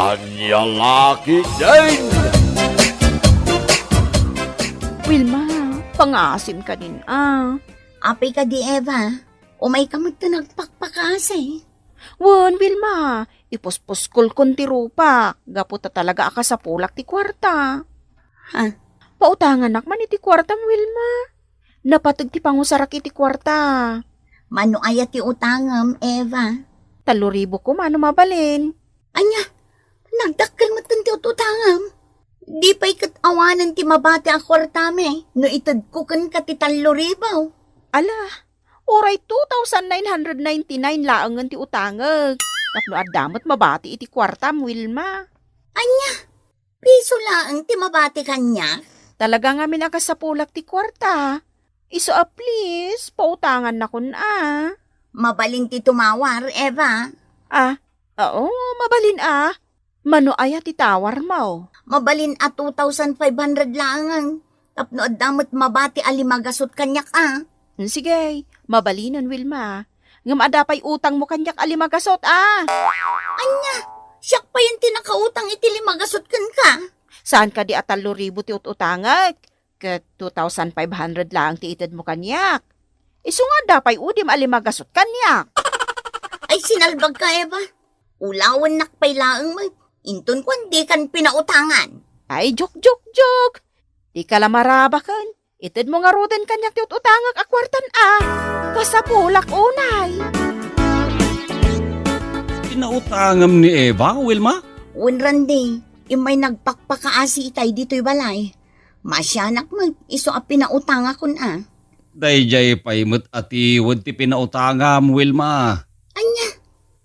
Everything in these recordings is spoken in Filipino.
Anya laki din! Wilma, pangasim ka din Apay ka di, Eva. Umay ka nagpakpakasay. Wan, Wilma, ipuspuskol kon ti rupa. Gaputa talaga aka sa pulak ti kwarta. Ha? Pautangan man iti kwarta, Wilma. Napatag ti pangusarak iti kwarta. Mano aya ti utangam, Eva. 3,000 ko mano mabalin. Anya, nagdakkel mo ti utangam. Di pa ikat awanan ti mabati a kwartame. No itad ko kan ka ti 3,000. Ala, oray 2,999 laangan ti utangag. Tapno adamot mabati iti kwarta, Wilma. Anya, piso lang ti mabati kanya. Talaga nga minakasapulak ti kwarta. Iso please, pautangan na kun Mabalin ti tumawar, Eva. Oo, mabalin Mano aya ti tawar mo? Mabalin a 2,500 lang. Tapno adamot mabati alimagasot kanyak Sige, mabalinan, Wilma. Ngam adapay utang mo kanyak alimagasot, Anya, siyak pa yung tinakautang itilimagasot kan ka. Saan ka di at 3,000 ti ututangag? Kat 2,500 lang ti itad mo kanyak. Isu nga dapay udim alimagasot kanyak. Ay sinalbag ka, Eva. Ulawan nakpay laang mo. Inton ko hindi kan pinautangan. Ay, joke. Di ka lamarabakan. Itad mo nga roden kanyak ti ututangag akwartan Kasapulak unay. Pinautangam ni Eva, Wilma? Unrandi, imay nagpakpakaasi itay dito'y balay. Masyanak mo, iso a pinautanga kun Dayjay paimot ati wad ti pinautangam, Wilma. Anya?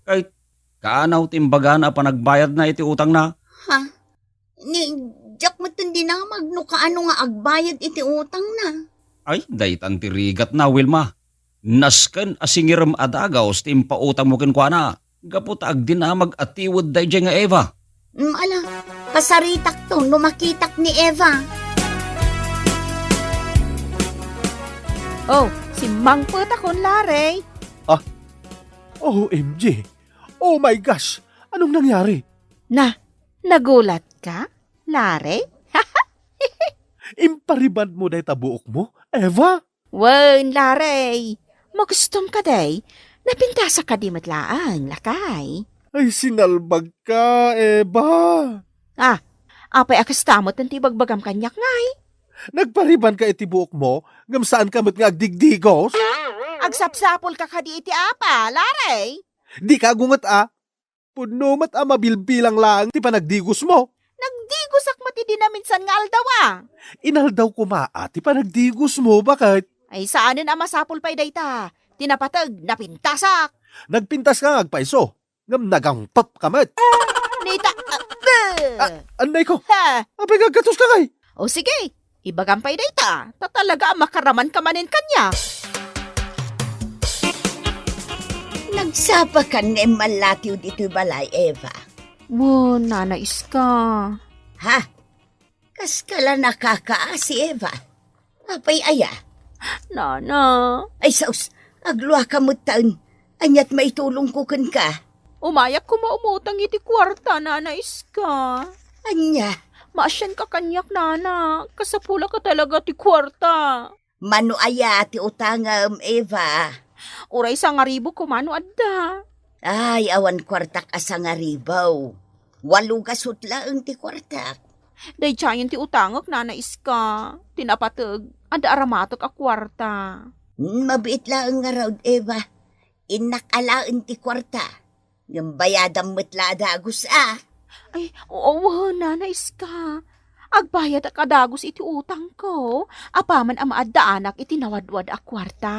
Kahit kaanaw timbagan a panagbayad na iti utang na. Ha? Ni, Jack mo tundi na magno kaano nga agbayad iti utang na. Ay, daytan ti rigat na, Wilma. Nasken asingiram adagaw ti impautang mo kwa na. Gapot agdin na mag-atiwad dayjay nga Eva. Ala, kasaritak to, numakitak ni Eva. Oh, si Mang Putakon, Larry. OMG! Oh my gosh! Anong nangyari? Nagulat ka, Larry? Impariban mo day tabuok mo, Eva? Wan, Larry. Magustom ka day. Napintasa ka di matlaan, lakay. Ay, sinalbag ka, Eva. Apay akastamot ng tibagbagam kanyak ngay. Nagpariban ka iti buok mo, ngam saan ka nga agdigdigos? Agsapsapol ka di iti apa, Larry. Di ka gungat Puno mat mabilbilang lang ti panagdigos mo. Nagdigusak mati di na minsan nga aldawa. Inaldaw ko ti panagdigos mo, bakit? Ay saanin masapol pa'y dayta. Tinapatag, napintasak. Nagpintas ka agpaiso, ngam nagangpap kamat. Nita, Anay ko, ha. apay gagatos ka kay. O sige, ibagam pa'y dayta. Tatalaga makaraman ka manin kanya. Nagsapakan nga malatiw dito'y balay, Eva. Wow, nanais ka. Ha? Kas kala nakakaasi, Eva. Apay aya. Nana. Ay saus, agluwa ka mo taon. Anyat maitulong ko kan ka. Umayak ko maumutang iti kwarta, nanais ka. Anya, Maasyan ka kanyak, nana. Kasapula ka talaga ti kwarta. mano aya ti utangam, Eva. Uray sa ngaribo ko mano adda. Ay, awan kwartak asa nga ribaw. 8 kasut laeng ti kwartak. Day tiyayin ti utangok, nanais ka. Tinapatag, ada aramatok a kwarta. Mabiit laeng nga raw, Eva. Inak alaen ti kwarta. Yung bayadam metla dagos Ay, oo, nanais ka. Agbayad a kadagos iti utang ko. Apaman ang maadda anak iti nawadwad a kwarta.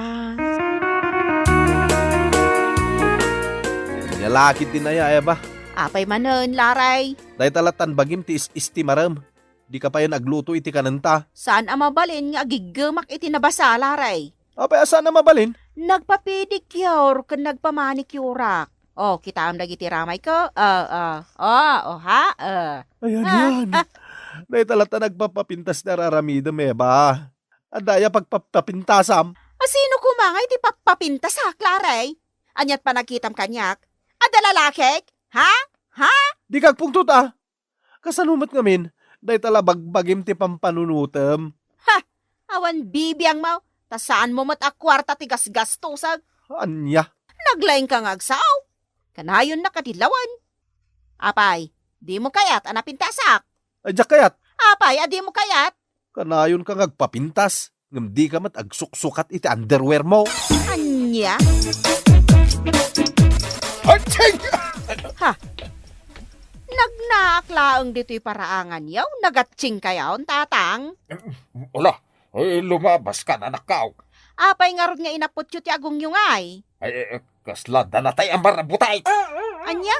Lalakid din na ya, Eva. Apay manen, Laray. Dahil talatan bagim ti istimaram. Di ka pa yan agluto iti kananta. Saan ang mabalin nga gigamak iti nabasa, Laray? Apay asa na mabalin? Nagpapedicure kan nagpamanicurak. Oh, kita ang dagiti ramay ko? Ha? Ayan yan. Dahil talata nagpapapintas na raramidam, Eva. Adaya pagpapintasam. Sino kumangay ti papapintas ha, Laray? Anyat pa nagkitam kanyak? Ada lalakek? Ha? Di kag pungtot Kasanumat ngamin, day tala bagbagim ti pampanunutem. Awan bibiyang mau, ta saan mo mat akwarta ti gasgastosag? Anya? Naglaing ka ngagsaw. Kanayon na kadilawan. Apay, di mo kayat anapin tasak. Adyak kayat, Apay, di mo kayat. kanayon ka ngagpapintas. Ngam di ka mat agsuksukat iti underwear mo. Anya? Aching! Nagnaaklaang dito'y paraangan yaw, nagatsing kayaon, tatang. Wala, ay lumabas ka na nakaw. Apay nga ron nga inapot ti agong yung ay. Ay, kasla na tay ang marabutay. Anya?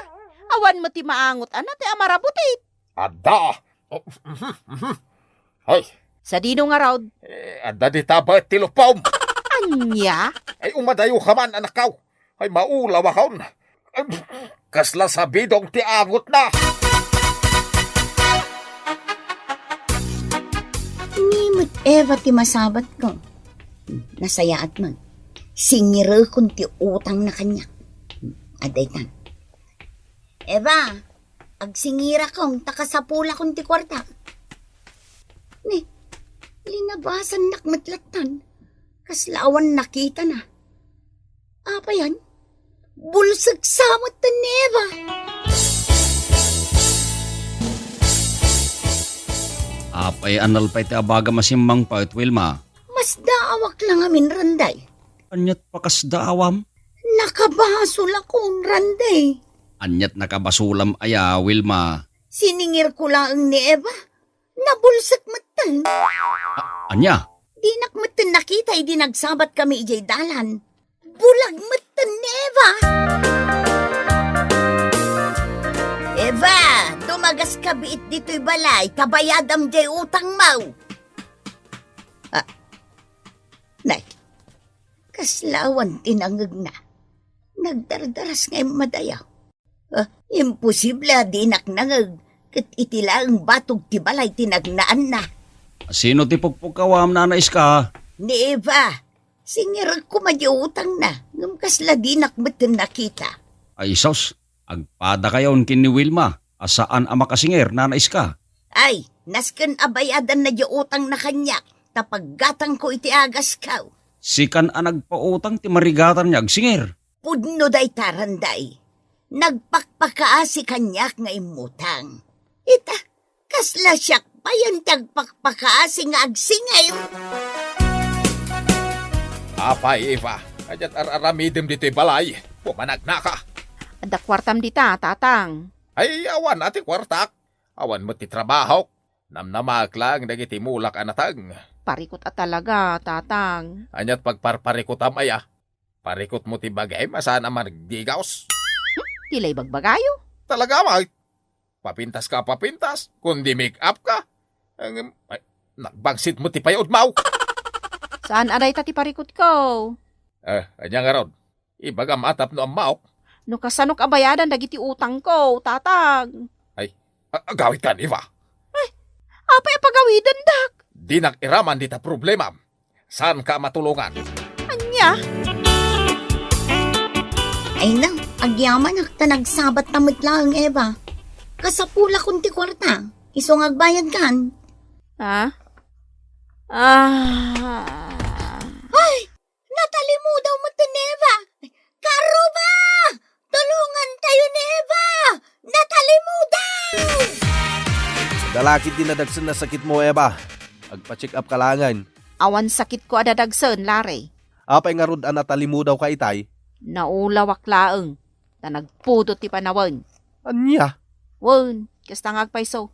Awan mo ti maangot, ana ti amarabutit. Ada. Ay, Sa dino nga raw, ada di taba tilupom. anya? Ay, umadayo ka man, anakaw. Ay, maulaw akon. Kasla sabidong ti angot na. Nimot Eva ti masabat ko. Nasayaat man. Singiro kung ti utang na kanya. Aday kan. Eva, agsingira kong takasapula kong ti kwarta. Ni, linabasan nakmatlatan. Kaslawan nakita na. Apa yan? Bulsag samot ta ni Eva. Apay anal pa iti abaga masimmang pa it Wilma. Mas daawak lang amin randay. Anyat pakas daawam. Nakabasol akong randay. Anyat nakabasulam aya Wilma. Siningir ko lang ni Eva. Nabulsak matan. Anya? Di nakmatan nakita, di nagsabat kami ijay dalan. Bulag matan ni Eva. Eva, dumagas ka biit dito'y balay, kabayadam jay utang mau. Nay, kaslawan tinangag na. Nagdardaras ngay madayaw. Imposible di naknangag. Kat itilaang batog ti balay tinagnaan na. Sino ti pugpugkawam na nais ka? Ni Eva, singir ko madyautang na. Ngam kasla di nakmatan nakita. Ay sos, agpada kayon kin ni Wilma. Asaan ang makasinger na nais ka? Ay, nasken abayadan na utang na kanya. Tapaggatang ko iti agas kaw. Sikan ang nagpautang ti marigatan niya agsinger. Pudno day taranday. Nagpakpakaasi kanyak nga imutang. Ita, kasla siyak pa yan tagpakpakaasi nga agsingay. Apay, Eva. Kajat araramidim dito'y balay. Pumanag na ka. Ada kwartam dita, tatang. Ay, awan ati kwartak. Awan mo ti trabaho. Namnamak lang dagiti mulak anatang. Parikot at talaga, tatang. Anyat pagparparikot amaya. Parikot mo ti bagay, masaan ang maragdigaws. Tilay bagbagayo. Talaga, may. Papintas ka, papintas. Kundi make up ka. Ay, nagbangsit mo ti payod mau. Saan aray tati parikot ko? Anya nga ron. Ibagam atap no ang maok. No kasanok abayadan dagiti utang ko, tatang. Agawit ka, Eva. Apay pagawidan dak. Di nag-iraman dita problema. Saan ka matulungan? Anya? Ay nang, agyaman akta nagsabat tamit lang, Eva. Kasapula kunti kwarta. Isong agbayad kan. Ha? Ay! Natali mo daw mo to, Eva. Karuba! Tulungan tayo, Eva! Natali mo daw! Dalakit din nadagsan na sakit mo, Eva. Agpa-check up kalangan. Awan sakit ko adadagsen, lare. Apay nga rod anatalimu daw ka itay. Naulawak laeng. Na nagpudot ti panawan. Anya? Wen, kasta ngagpaiso.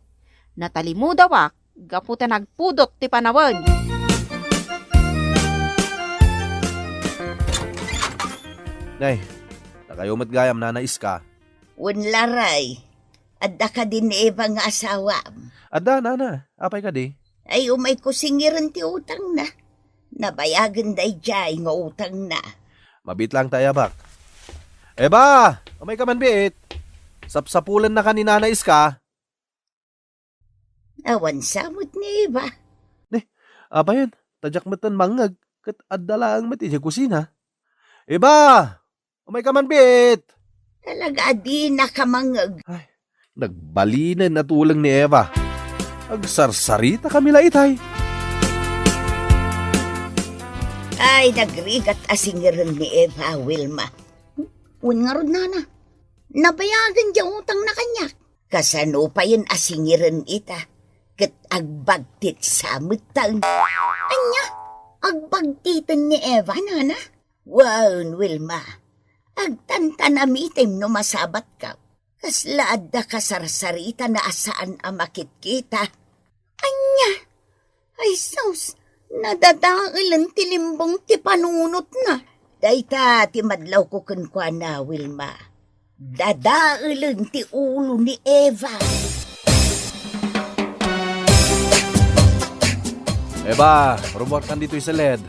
Natalimudawak, gaputa nagpudot ti panawan. Nay, nakayo matgayam na nais ka. Unlaray. Adda ka din ni Eva nga asawa. Ada, nana. Apay ka di. Ay umay ko singiran ti utang na. Nabayagan day jay nga utang na. Mabit lang tayo, bak. Eba! Umay ka man, bit. Sapsapulan na ka ni nanais ka. Awan samot ni Eva. Abayan, tadyak matan mangag. Kat adala ang mati sa kusina. Eba! Umay ka man, bit. Talaga di nakamangag. Nagbalinan na tulang ni Eva. Agsarsarita kami laitay. Ay, nagrigat asingiran ni Eva, Wilma. Un nga rod nana. Nabayagan dyan utang na kanyak. Kasano pa yun asingiran ita. Kat agbagtit sa mutang. Anya, agbagtitan ni Eva, nana. Wow, Wilma. Agtantanamitim no masabat ka. Kaslaad da kasarsarita na asaan amakit kita. Anya, ay sus, nadadailan tilimbong ti panunot na. Dayta ti madlaw ko kunkwa na, Wilma. Dadailan ti ulo ni Eva. Eva, rumot kan dito sa LED.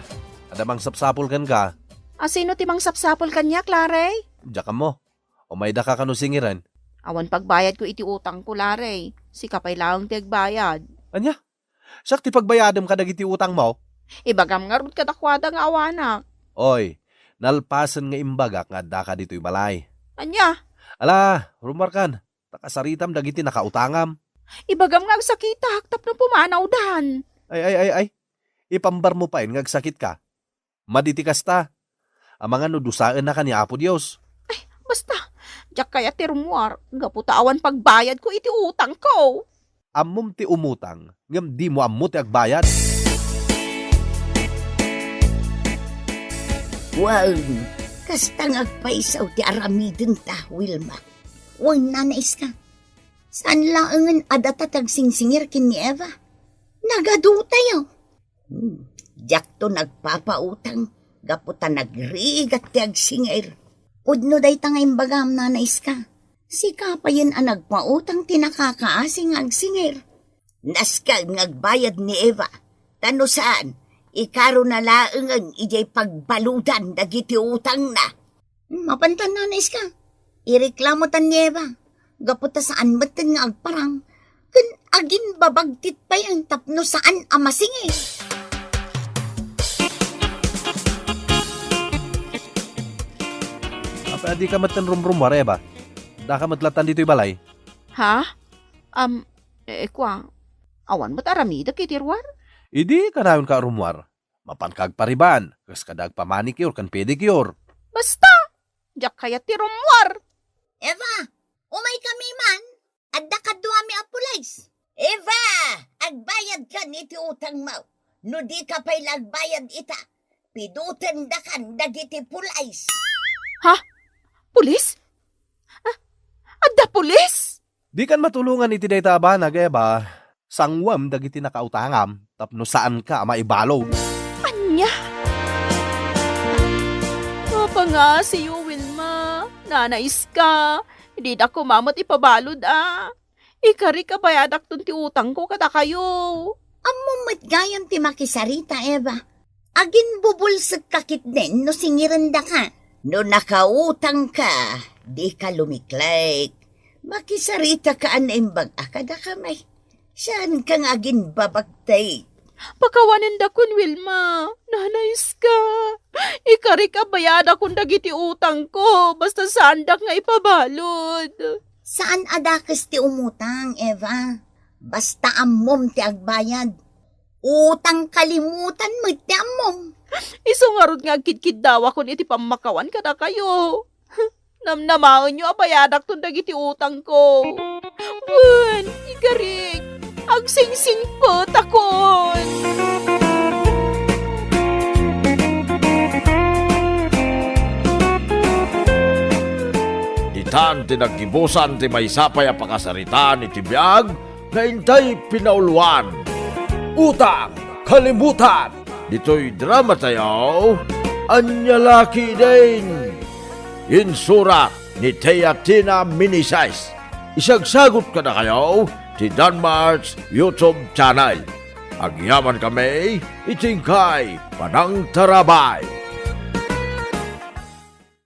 Adamang sapsapol kan ka. Asino ti mang sapsapol kanya, Claray? Diyan ka mo. O may daka ka no singiran. Awan pagbayad ko iti utang ko, Laray. Si kapay lang ti agbayad. Anya? Sak ti pagbayadam ka dagiti utang mo? Ibagam nga rod kadakwada nga awanak. Oy, nalpasan nga imbagak nga daka dito'y balay. Anya, Ala, rumarkan. Takasaritam dagiti nakautangam. ibagam nga agsakita haktap ng pumanaw dan. Ay. Ipambar mo pa nga agsakit ka. Maditikas ta. Ang mga nudusaan na ka ni Apo Diyos. Basta, jak kaya ti rumuar, gaputawan pagbayad ko iti utang ko. Amom ti umutang, ngam di mo ammo ti agbayad. Wow, kastang agpaisaw ti aramidin ta, Wilma. Huwag nanais ka. Saan laangan adatatag singsingir kin ni Eva? Nagaduta yaw. Diyak to nagpapautang, gaputa nagrigat ti agsingir. Udno day tangay bagam nanais ka. Si kapayin ang nagpautang tinakakaasing agsingir. Naskag ngagbayad ni Eva. Tano saan? Ikaro na laangan ijay pagbaludan dagiti utang na. Mapantan nanais ka. Ireklamo tan ni Eva. Gaputa saan matan nga agparang. Kun agin babagtit pa yung tapno saan amasingir. Di ka matan rumrumar, Eva. Da ka matlatan dito'y balay. Ha? Kwa, awan mo't aramida kitirwar? Idi ka nayon ka rumwar. Mapankag pariban, kas kadag pamanicure kan pedicure. Basta, jak kaya ti rumuar. Eva, umay kami man. Adda ka duwami apulays. Eva, agbayad ka niti utang mo. No di ka pa'y lagbayad ita. Pidutan da kan dagiti pulays. Pulis? Adda pulis? Di kan matulungan iti day tabanag, Eva. Sangwam dagiti nakautangam, tapno saan ka maibalo. Anya? Papa nga si Wilma. Nanais ka. Hindi na ko mamot ipabalod Ikari ka bayadak tun ti utang ko kada kayo. Amumot gayon ti makisarita, Eva. Agin bubulsag kakit din no singiranda ka. No nakautang ka, di ka lumiklay. Makisarita ka anaimbag akada kamay. Saan kang agin babagtay? Pakawanin da kun Wilma. Nanais ka. Ikari ka bayada kun dagiti utang ko. Basta sandak nga ipabalod. Saan adakas ti umutang, Eva? Basta amom ti agbayad. Utang kalimutan mo ti amom. Isungarod nga kidkid daw ako iti pamakawan kada kayo. Namnamaon nyo abayadak tun dagiti utang ko. Wen, igarik. Agsingsing ko takon. Itan tinaggibusan ti may sapay a pakasaritaan iti biyag na intay pinauluan. Utang, kalimutan. Dito'y drama tayo, anyalaki din. Insura ni Teatina Minisize. Isagsagot ka na kayo ti Danmar's YouTube channel. Agyaman kami, itingkay, panang tarabay.